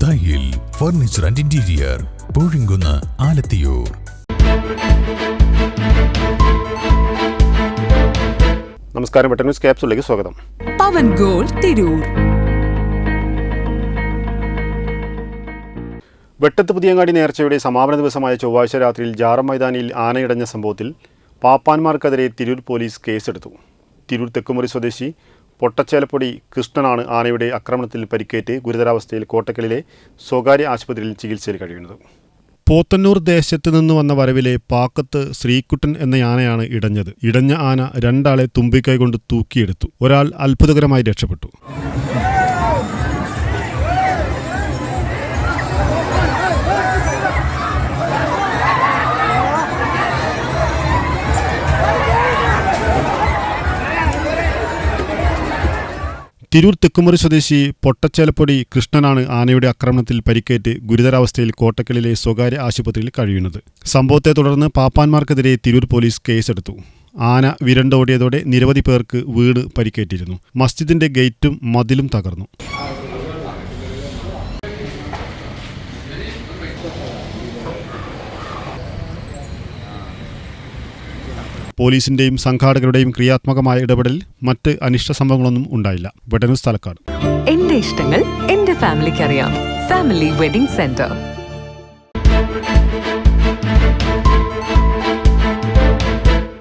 ദായിൽ furniture and interior, Poozhinkunnu, Alathiyur. നമസ്കാരം, Vettar news ക്യാപ്സൂളിലേക്ക് സ്വാഗതം. പവൻ ഗോൾഡ് തിരൂർ. വെട്ടത്ത് പുതിയങ്ങാടി നേർച്ചയുടെ സമാപന ദിവസമായ ചൊവ്വാഴ്ച രാത്രിയിൽ ജാറം മൈതാനിയിൽ ആനയിടഞ്ഞ സംഭവത്തിൽ പാപ്പാന്മാർക്കെതിരെ തിരൂർ പോലീസ് കേസെടുത്തു. തിരൂർ തെക്കുമുറി സ്വദേശി പൊട്ടച്ചേലപ്പൊടി കൃഷ്ണനാണ് ആനയുടെ ആക്രമണത്തിൽ പരിക്കേറ്റ് ഗുരുതരാവസ്ഥയിൽ കോട്ടക്കലിലെ സ്വകാര്യ ആശുപത്രിയിൽ ചികിത്സയിൽ കഴിയുന്നത്. പോത്തന്നൂർ ദേശത്ത് നിന്ന് വന്ന വരവിലെ പാക്കത്ത് ശ്രീകുട്ടൻ എന്ന ആനയാണ് ഇടഞ്ഞത്. ഇടഞ്ഞ ആന രണ്ടാളെ തുമ്പിക്കൈ കൊണ്ട് തൂക്കിയെടുത്തു. ഒരാൾ അത്ഭുതകരമായി രക്ഷപ്പെട്ടു. തിരൂർ തെക്കുമുറി സ്വദേശി പൊട്ടച്ചേലപ്പൊടി കൃഷ്ണനാണ് ആനയുടെ ആക്രമണത്തിൽ പരിക്കേറ്റ് ഗുരുതരാവസ്ഥയിൽ കോട്ടക്കലിലെ സ്വകാര്യ ആശുപത്രിയിൽ കഴിയുന്നത്. സംഭവത്തെ തുടർന്ന് പാപ്പാന്മാർക്കെതിരെ തിരൂർ പോലീസ് കേസെടുത്തു. ആന വിരണ്ടോടിയതോടെ നിരവധി പേർക്ക് വീണ് പരിക്കേറ്റിരുന്നു. മസ്ജിദിന്റെ ഗേറ്റും മതിലും തകർന്നു. പോലീസിന്റെയും സംഘാടകരുടെയും ക്രിയാത്മകമായ ഇടപെടൽ മറ്റ് അനിഷ്ട സംഭവങ്ങളൊന്നും ഉണ്ടായില്ല. Butter news, Palakkad. എന്റെ ഇഷ്ടങ്ങൾ എന്റെ ഫാമിലിക്ക് അറിയാം. Family wedding centre.